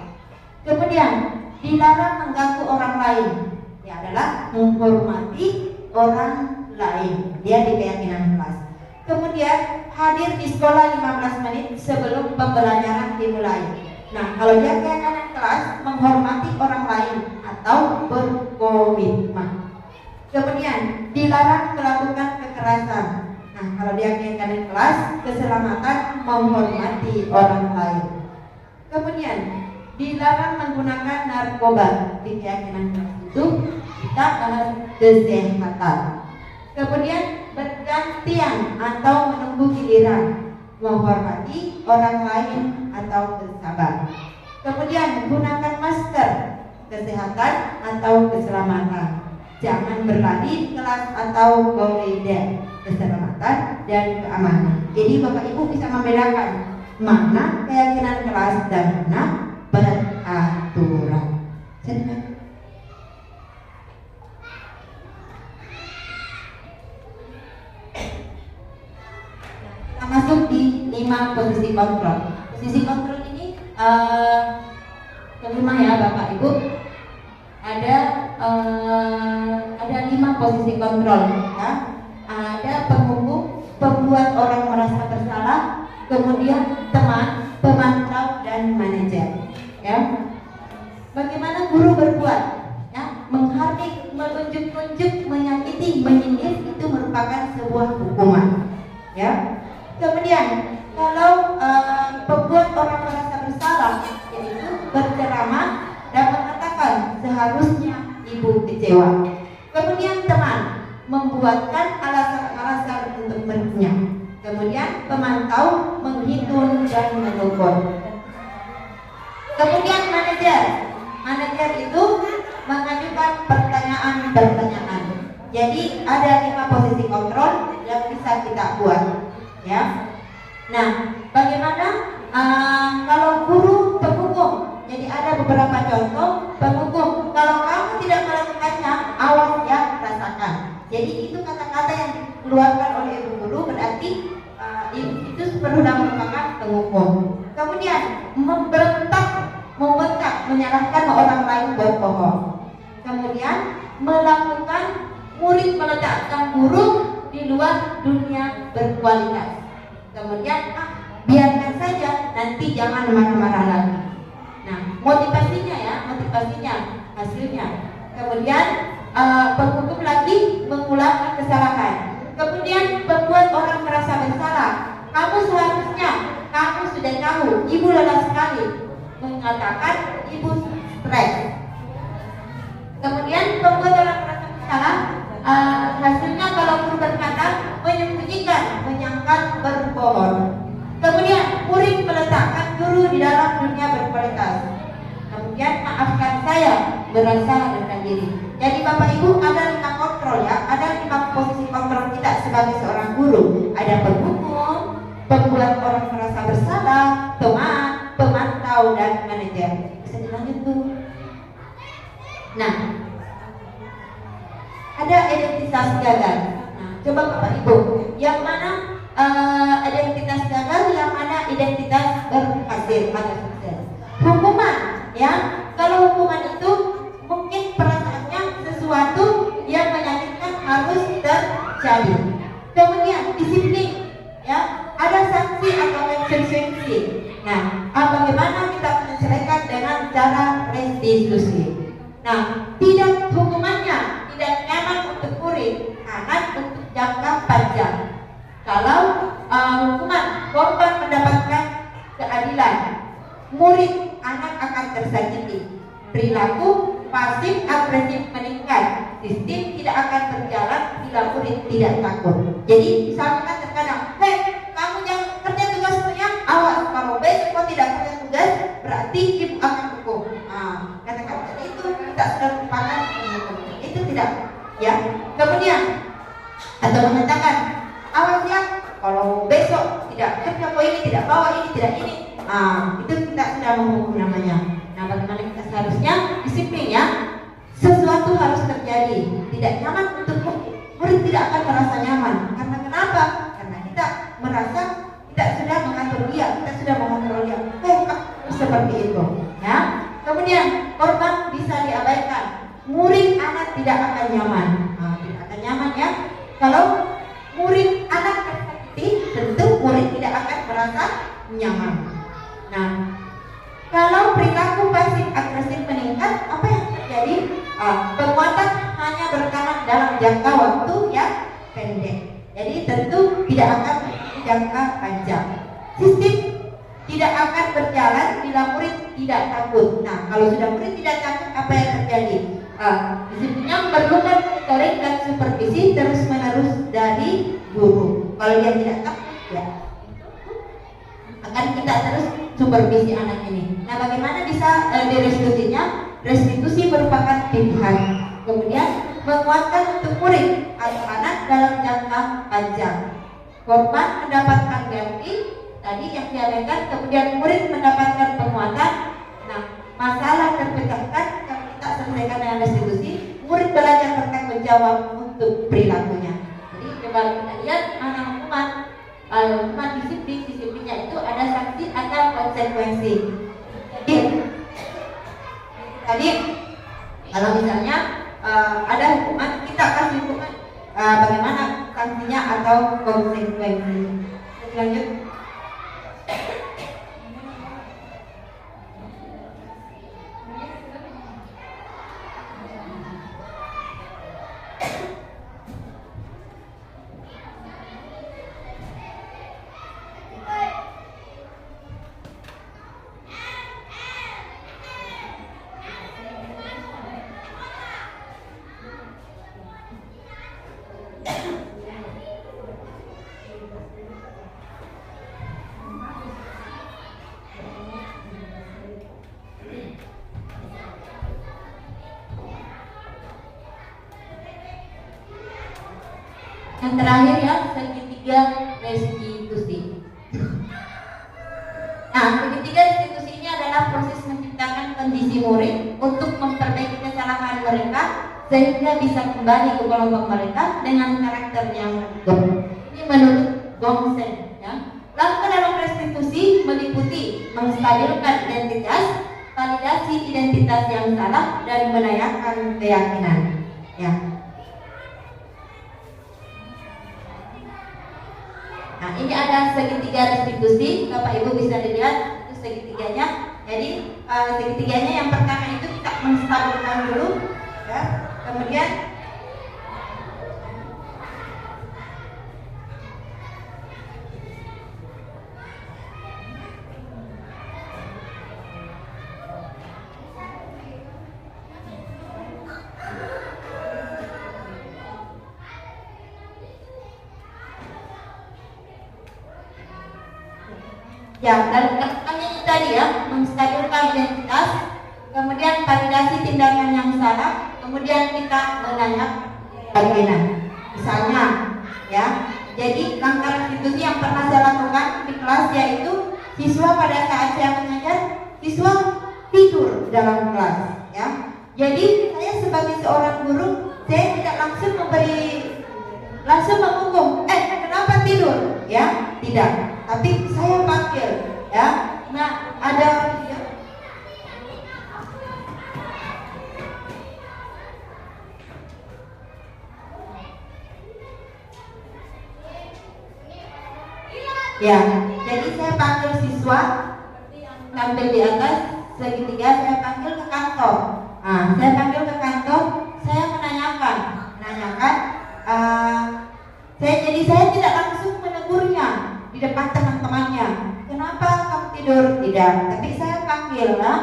Kemudian dilarang mengganggu orang lain. Ya adalah menghormati orang lain. Dia di keyakinan kelas. Kemudian hadir di sekolah 15 menit sebelum pembelajaran dimulai. Nah, kalau dia keyakinan kelas menghormati orang lain atau berkomitmen. Kemudian dilarang melakukan kekerasan. Nah, kalau dia keyakinan kelas keselamatan menghormati orang lain. Kemudian dilarang menggunakan narkoba. Di keyakinan kelas itu kita bahas kesehatan. Kemudian bergantian atau menunggu giliran, menghormati orang lain atau bersabar. Kemudian gunakan masker, kesehatan atau keselamatan. Jangan berlari di kelas atau koridor, keselamatan dan keamanan. Jadi Bapak Ibu bisa membedakan mana keyakinan kelas dan mana peraturan. Kita masuk di 5 posisi kontrol. Posisi kontrol ini kelima ya Bapak Ibu. Ada 5 posisi kontrol ya. Ada penghukum, pembuat orang merasa bersalah, kemudian teman, pemantau dan manajer. Ya. Bagaimana guru berbuat? Ya, menghardik, menunjuk-nunjuk, menyakiti, menyindir itu merupakan sebuah hukuman. Ya. Kemudian kalau pembuat orang merasa bersalah, yaitu berceramah dan mengatakan seharusnya ibu kecewa. Kemudian teman membuatkan alasan-alasan untuk berkunyah. Kemudian pemantau menghitung dan mengukur. Kemudian manajer itu mengajukan pertanyaan-pertanyaan. Jadi ada 5 posisi kontrol yang bisa kita buat. Ya. Nah, bagaimana kalau guru penghukum? Jadi ada beberapa contoh penghukum. Kalau kamu tidak melakukannya, awas ya, rasakan. Jadi itu kata-kata yang dikeluarkan oleh ibu guru berarti itu sepenuhnya merupakan penghukum. Kemudian membentak, menyalahkan orang lain berbohong. Kemudian melakukan murid meletakkan guru di luar dunia berkualitas. Kemudian biarkan saja, nanti jangan marah-marah lagi. Nah, motivasinya hasilnya. Kemudian penghukum lagi mengulangi kesalahan. Kemudian membuat orang merasa bersalah. Kamu seharusnya, kamu sudah tahu, ibu lelah sekali, mengatakan ibu stres. Kemudian membuat orang merasa bersalah. Hasilnya kalau guru berkata menyembunyikan, menyangkal, berbohong. Kemudian murid meletakkan guru di dalam dunia berkualitas. Kemudian maafkan saya, merasa rendah diri. Jadi Bapak Ibu ada 5 kontrol ya, ada 5 posisi kontrol kita sebagai seorang guru. Ada penghukum, pembuat orang merasa bersalah, teman, pemantau dan manajer. Bisa dilanjut tuh. Nah, ada identitas gagal. Nah, coba Bapak Ibu, yang mana identitas gagal, yang mana identitas berhasil atau sukses? Hukuman, ya. Kalau hukuman itu mungkin perasaannya sesuatu yang menyakitkan harus terjadi. Kemudian disiplin, ya. Ada sanksi atau konsekuensi. Nah, bagaimana kita menyelesaikan dengan cara restitusi? Nah, tidak hukumannya tidak memang untuk murid, anak untuk jangka panjang. Kalau hukuman korban mendapatkan keadilan, murid anak akan tersakiti. Perilaku pasif agresif meningkat, sistem tidak akan berjalan bila murid tidak takut. Jadi misalkan terkadang, hei kamu jangan kerja tugasnya, awas kalau besok kau tidak kerja tugas berarti ibu akan hukum. Kata-kata itu kita sudah lupakan, itu tidak ya. Kemudian atau mengatakan awas ya, kalau besok tidak kerja kok ini, tidak bawa ini, tidak ini, itu kita sudah menghukum namanya. Nah, bagaimana kita seharusnya disiplin ya? Sesuatu harus terjadi, tidak nyaman untuk murid tidak akan merasa nyaman. Karena kenapa? Karena kita merasa kita sudah mengatur dia, kita sudah mengontrol dia. Seperti itu ya. Kemudian korban bisa diabaikan, murid anak tidak akan nyaman. Tidak akan nyaman ya. Kalau murid anak tersakiti, tentu murid tidak akan merasa nyaman. Nah, kalau perilaku pasif agresif meningkat, apa yang terjadi? Penguatan hanya bertahan dalam jangka waktu yang pendek. Jadi tentu tidak akan jangka panjang. Sistem tidak akan berjalan bila murid tidak takut. Nah, kalau sudah murid tidak takut, apa yang terjadi? Disiplinnya memerlukan monitoring dan supervisi terus-menerus dari guru. Kalau dia tidak takut, ya akan kita terus supervisi anak ini. Nah, bagaimana bisa direstitusinya? Restitusi merupakan pilihan. Kemudian menguatkan untuk murid atau anak dalam jangka panjang. Korban mendapatkan ganti tadi yang diabaikan, kemudian murid mendapatkan penguatan. Nah, masalah terpecahkan kalau kita selesaikan dengan restitusi, murid belajar bertanggung jawab untuk perilakunya. Jadi coba kita lihat mana hukuman disiplinnya itu ada sanksi atau konsekuensi. Jadi tadi kalau misalnya ada hukuman, kita kasih hukuman, bagaimana sanksinya atau konsekuensi. Lanjut. Yang terakhir ya, segitiga restitusi. Nah, segitiga restitusi ini adalah proses menciptakan kondisi murid untuk memperbaiki kesalahan mereka sehingga bisa kembali ke kelompok mereka dengan karakter yang baik. Ini menurut Gongsen ya. Langkah dalam restitusi meliputi menstabilkan identitas, validasi identitas yang salah, dan menanyakan keyakinan ya. Nah, ini ada segitiga restitusi, Bapak Ibu bisa dilihat itu segitiganya. Jadi segitiganya yang pertama itu kita menstabilkan dulu, ya. Kemudian ya, dan ini tadi ya, menstabilkan identitas, kemudian validasi tindakan yang salah, kemudian kita menanyakan keyakinan. Misalnya, ya, jadi langkah restitusi yang pernah saya lakukan di kelas yaitu siswa pada saat saya mengajar, siswa tidur dalam kelas, ya. Jadi saya sebagai seorang guru, saya tidak langsung menghukum, kenapa tidur, ya, tidak. Tapi saya panggil, ya. Nah, ada ya, jadi saya panggil siswa tampil di atas segitiga, saya panggil ke kantor. Nah, saya panggil ke kantor, saya menanyakan, saya tidak langsung menegurnya di depan teman-temannya. Kenapa kamu tidur? Tidak, tapi saya panggil lah,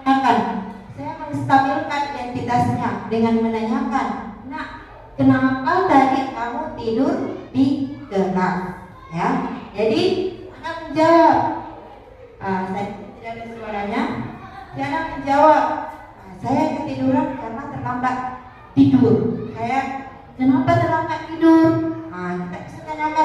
saya menstabilkan identitasnya dengan menanyakan, nah, kenapa tadi kamu tidur di kelas? Ya, jadi anak menjawab, saya tidak ada suaranya. Dia anak menjawab, saya ketiduran karena terlambat tidur. Saya, kenapa terlambat tidur? Kita bisa tanyakan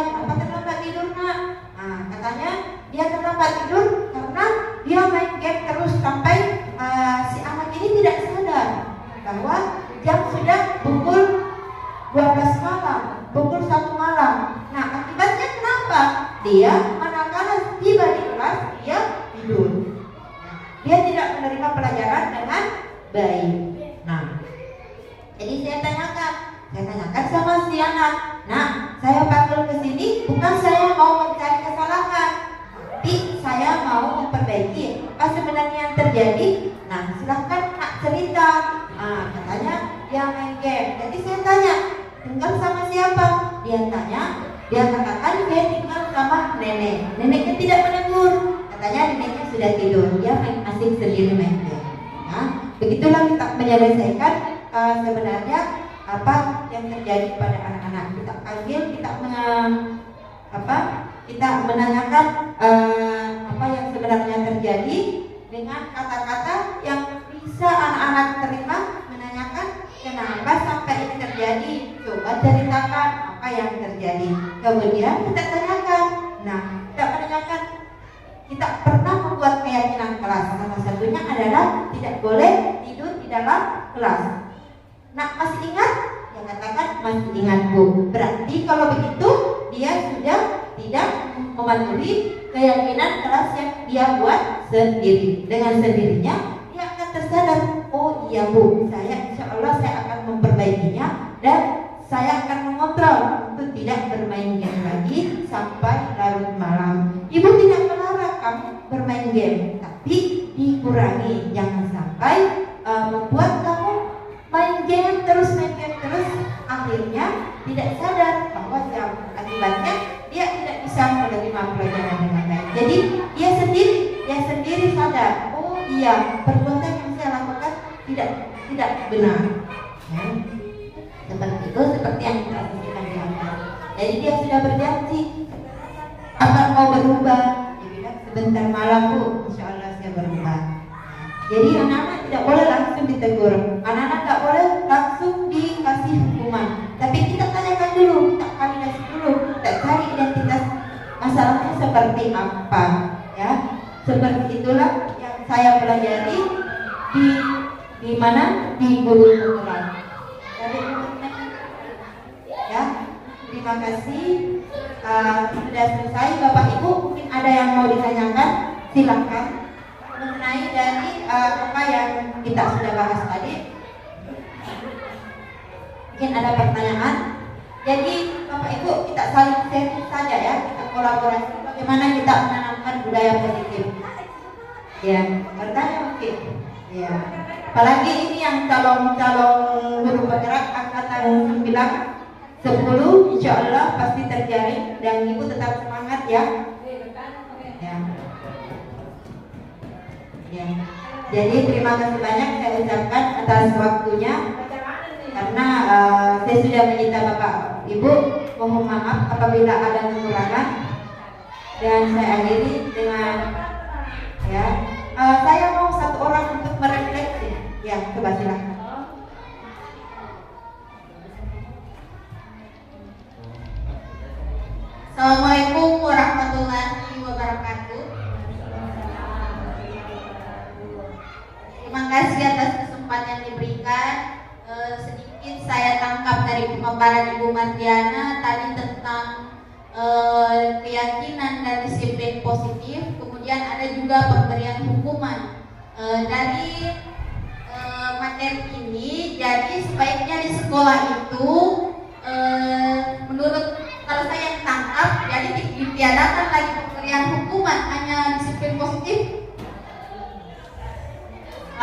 baik. Nah, jadi saya tanyakan sama si anak. Nah, saya panggil ke sini bukan saya mau mencari kesalahan, tapi saya mau memperbaiki apa sebenarnya yang terjadi. Nah, silahkan nak cerita. Nah, katanya dia main game. Jadi saya tanya, tinggal sama siapa? Dia katakan dia tinggal sama nenek. Neneknya tidak menegur. Katanya neneknya sudah tidur. Dia asik sendiri main game. Nah, begitulah kita menyelesaikan sebenarnya apa yang terjadi pada anak-anak. Kita panggil, kita menanyakan apa yang sebenarnya terjadi dengan kata-kata yang bisa anak-anak terima. Menanyakan kenapa sampai ini terjadi, coba ceritakan apa yang terjadi. Kemudian kita tanyakan. Nah, kita menanyakan, kita pernah membuat keyakinan kelas. Salah satunya adalah tidak boleh tidur di dalam kelas. Nah, masih ingat? Dia katakan masih ingat, Bu. Berarti kalau begitu dia sudah tidak mematuhi keyakinan kelas yang dia buat sendiri. Dengan sendirinya dia akan tersadar, oh iya Bu, insya Allah saya akan memperbaikinya dan saya akan mengontrol untuk tidak bermain game lagi sampai larut malam. Ibu tidak melarang kamu bermain game, tapi dikurangi. Jangan sampai membuat kamu main game terus, akhirnya tidak sadar bahwa akibatnya dia tidak bisa menerima pelajaran dengan baik. Jadi dia sendiri sadar, oh iya, perbuatan yang saya lakukan tidak benar. Ya. Seperti itu, seperti yang kita saksikan di atas. Jadi dia sudah berjanji akan mau berubah. Dia bilang sebentar malam Bu, insya Allah saya berubah. Jadi anak-anak tidak boleh langsung ditegur, anak-anak tidak boleh langsung dikasih hukuman. Tapi kita tanyakan dulu, kita validasi dulu, kita cari identitas masalahnya seperti apa, ya. Seperti itulah yang saya pelajari di mana di guru penggerak. Ya, terima kasih. Sudah selesai, Bapak Ibu. Mungkin ada yang mau ditanyakan, silakan. Mengenai dari apa yang kita sudah bahas tadi, mungkin ada pertanyaan. Jadi Bapak Ibu, kita saling sharing saja ya, kita kolaborasi bagaimana kita menanamkan budaya positif. Ya, bertanya mungkin. Ya, apalagi ini yang calon guru bergerak angkatan 9, 10, insya Allah pasti terjaring dan Ibu tetap semangat ya. Ya. Jadi terima kasih banyak saya ucapkan atas waktunya, karena saya sudah menyita Bapak Ibu. Mohon maaf apabila ada kekurangan, dan saya akhiri dengan saya mau satu orang untuk merefleksi. Ya, coba silakan. Assalamualaikum warahmatullahi wabarakatuh. Terima kasih atas kesempatan yang diberikan. Sedikit saya tangkap dari pemaparan Ibu Mardiana tadi tentang keyakinan dan disiplin positif. Kemudian ada juga pemberian hukuman dari materi ini. Jadi sebaiknya di sekolah itu menurut kalau saya yang tangkap, jadi ditiadakan lagi pemberian hukuman, hanya disiplin positif.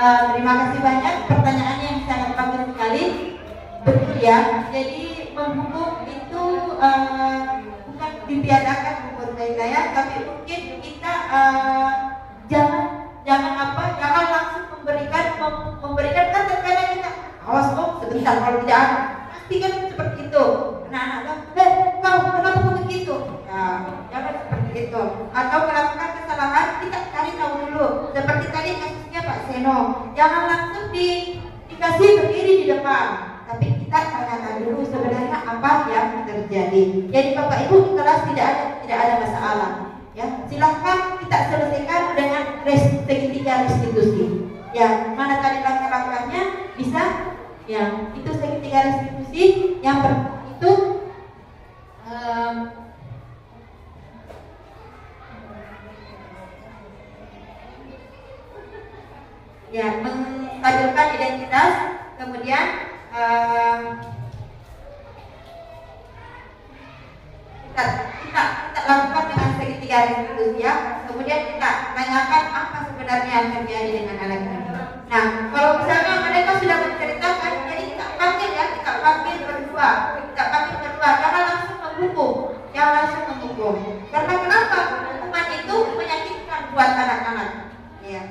Terima kasih banyak, pertanyaannya yang sangat bagus sekali. Betul ya, jadi menghukum itu bukan ditiadakan menurut saya, tapi mungkin kita jangan langsung memberikan kan terkadang kita awas kok sebentar, kalau tidak ada pasti kan seperti itu. Anak-anak kau kenapa begitu? Nah, jangan seperti itu. Atau melakukan kesalahan kita cari tahu dulu. Seperti tadi kasusnya Pak Seno, jangan langsung dikasih berdiri di depan, tapi kita tanyakan dulu sebenarnya apa yang terjadi. Jadi Bapak Ibu di kelas tidak ada masalah. Ya, silahkan kita selesaikan dengan segitiga restitusi. Ya, mana tadi langkah-langkahnya bisa? Ya, itu segitiga restitusi. Yang itu menstabilkan identitas, kemudian kita lakukan dengan segitiga lurus ya. Kemudian kita tanyakan apa sebenarnya yang terjadi dengan anak ini. Nah, kalau misalnya mereka sudah menceritakan, jadi kita panggil ya, kita panggil berdua, jangan langsung menghukum, Karena kenapa? Hukuman itu menyakitkan buat anak-anak. Ya.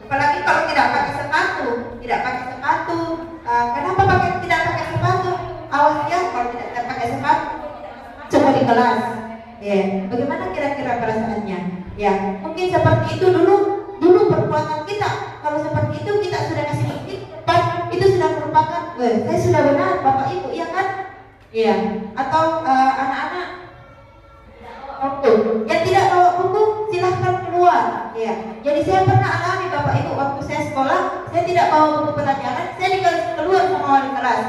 Apalagi kalau tidak pakai sepatu. Kenapa tidak pakai sepatu? Awas ya, kalau tidak pakai sepatu coba di kelas. Ya, bagaimana kira-kira perasaannya? Ya, mungkin seperti itu dulu perbuatan kita. Kalau seperti itu kita sudah kasih bukti, itu sudah merupakan, saya sudah benar, Bapak Ibu, iya kan? Iya. Atau anak-anak yang tidak bawa buku silahkan keluar. Ya. Jadi saya pernah alami Bapak Ibu waktu saya sekolah, saya tidak bawa buku pelajaran, saya dikasih keluar sama wali kelas.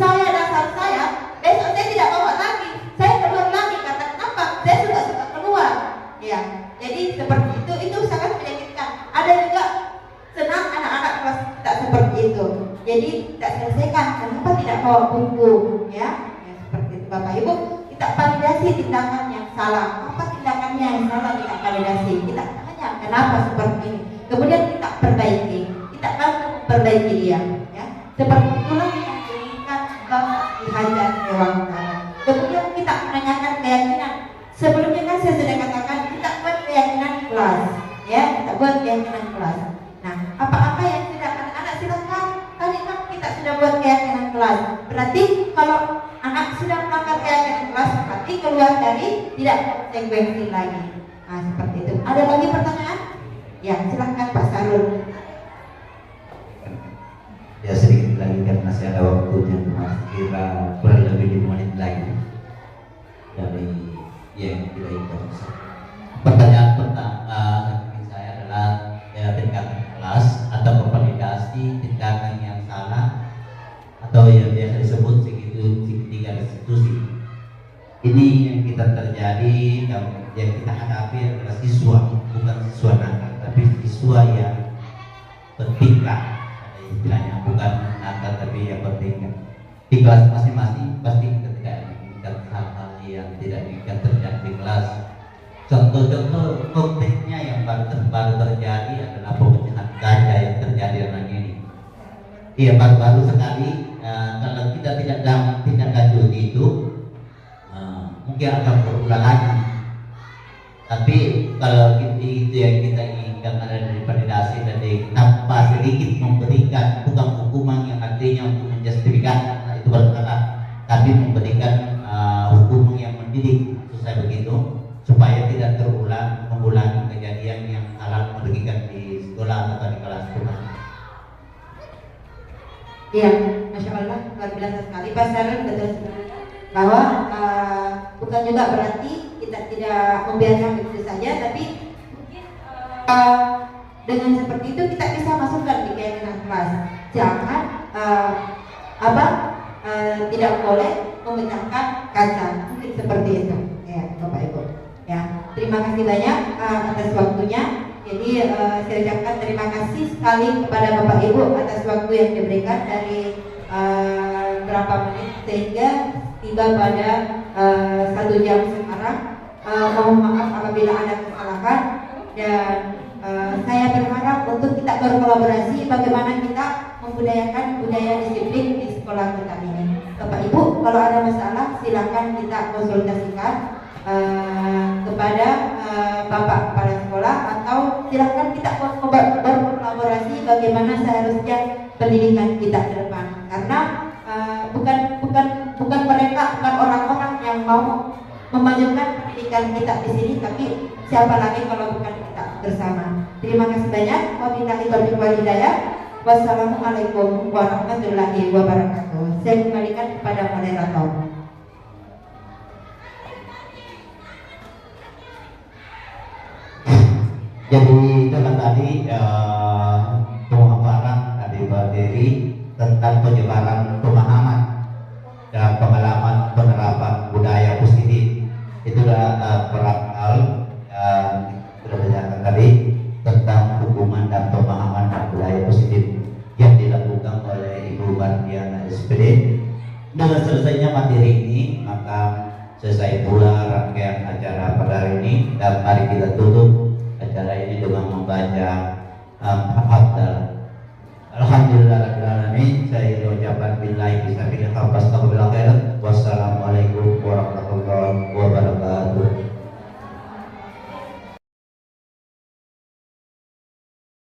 Dasar saya, besok saya tidak bawa lagi. Saya keluar lagi karena kenapa? Saya suka keluar. Ya, jadi seperti itu sangat menyakitkan. Ada juga senang anak-anak kelas tidak seperti itu. Jadi tidak selesaikan. Kenapa tidak bawa buku? Ya seperti itu Bapak Ibu. Kita validasi tindakan yang salah. Apa tindakannya yang salah kita validasi? Kita tanya kenapa seperti ini. Kemudian kita perbaiki. Kita akan perbaiki dia. Ya, seperti itulah yang diinginkan Bapak dihajar Dewan Utara. Kemudian kita menanyakan keyakinan. Sebelumnya kan saya sudah katakan kita buat keyakinan kelas, ya kita buat keyakinan kelas. Nah, apa-apa yang tidak anak-anak silakan. Tadi kan kita sudah buat keyakinan kelas. Berarti kalau anak sudah melanggar keyakinan kelas, berarti keluar dari tidak konsekuensi lagi. Nah, seperti itu. Ada lagi pertanyaan? Ya, silakan Pak Sarul. Ya sedikit lagi karena masih ada waktunya, kira kurang lebih 5 menit lagi dari yang kita ingin. Pertanyaan pertama saya adalah tingkatan kelas atau validasi tindakan yang salah atau yang biasa disebut segitiga restitusi. Ini yang kita terjadi dan yang kita hadapi adalah siswa, bukan siswa nakal, tapi siswa yang bertingkah. Istilahnya bukan nakal tapi yang bertingkah. Di kelas masing-masing pasti ketika menginginkan hal-hal yang tidak diinginkan terjadi di kelas. Contoh-contoh konkretnya yang baru terjadi adalah pemecahan ganja yang terjadi hari ini. Iya, baru sekali. Kalau kita tidak lanjut itu, mungkin akan berulang lagi. Tapi kalau itu yang kita inginkan ada dari validasi dan tanpa sedikit memberikan bukan hukuman yang artinya untuk menjustifikasi itu bersalah, tapi memberikan hukuman yang mendidik, selesai begitu, supaya tidak mengulangi kejadian yang salah merugikan di sekolah atau di kelas rumah. Iya, Masya Allah, luar biasa sekali Pak Sarul, betul sekali. Bahwa bukan juga berarti kita tidak membiarkan begitu saja, tapi mungkin dengan seperti itu kita bisa masukkan di keyakinan kelas. Jangan tidak boleh memecahkan kaca, mungkin seperti itu. Ya, Bapak Ibu. Ya, terima kasih banyak atas waktunya. Jadi saya ucapkan terima kasih sekali kepada Bapak Ibu atas waktu yang diberikan dari berapa menit sehingga tiba pada 1 jam sekarang. Mohon maaf apabila ada kesalahan dan saya berharap untuk kita berkolaborasi bagaimana kita membudayakan budaya disiplin di sekolah kita ini. Bapak Ibu, kalau ada masalah silakan kita konsultasikan kepada Bapak kepala sekolah atau silakan kita berkolaborasi bagaimana seharusnya pendidikan kita ke depan. Karena bukan mereka, bukan orang-orang yang mau memajukan pendidikan kita di sini, tapi siapa lagi kalau bukan kita bersama. Terima kasih banyak. Wabillahi taufiq wal hidayah. Wassalamualaikum warahmatullahi wabarakatuh. Saya kembalikan kepada moderator. Jadi dengan tadi pemaparan dari Mbak Dewi tentang penyebaran pemahaman dan pengalaman penerapan budaya positif, itulah perihal yang sudah dijelaskan tadi tentang hukuman dan pemahaman dan budaya positif yang dilakukan SPD. Dengan selesainya materi ini, maka selesai pula rangkaian acara pada hari ini, dan mari kita tutup acara ini dengan membaca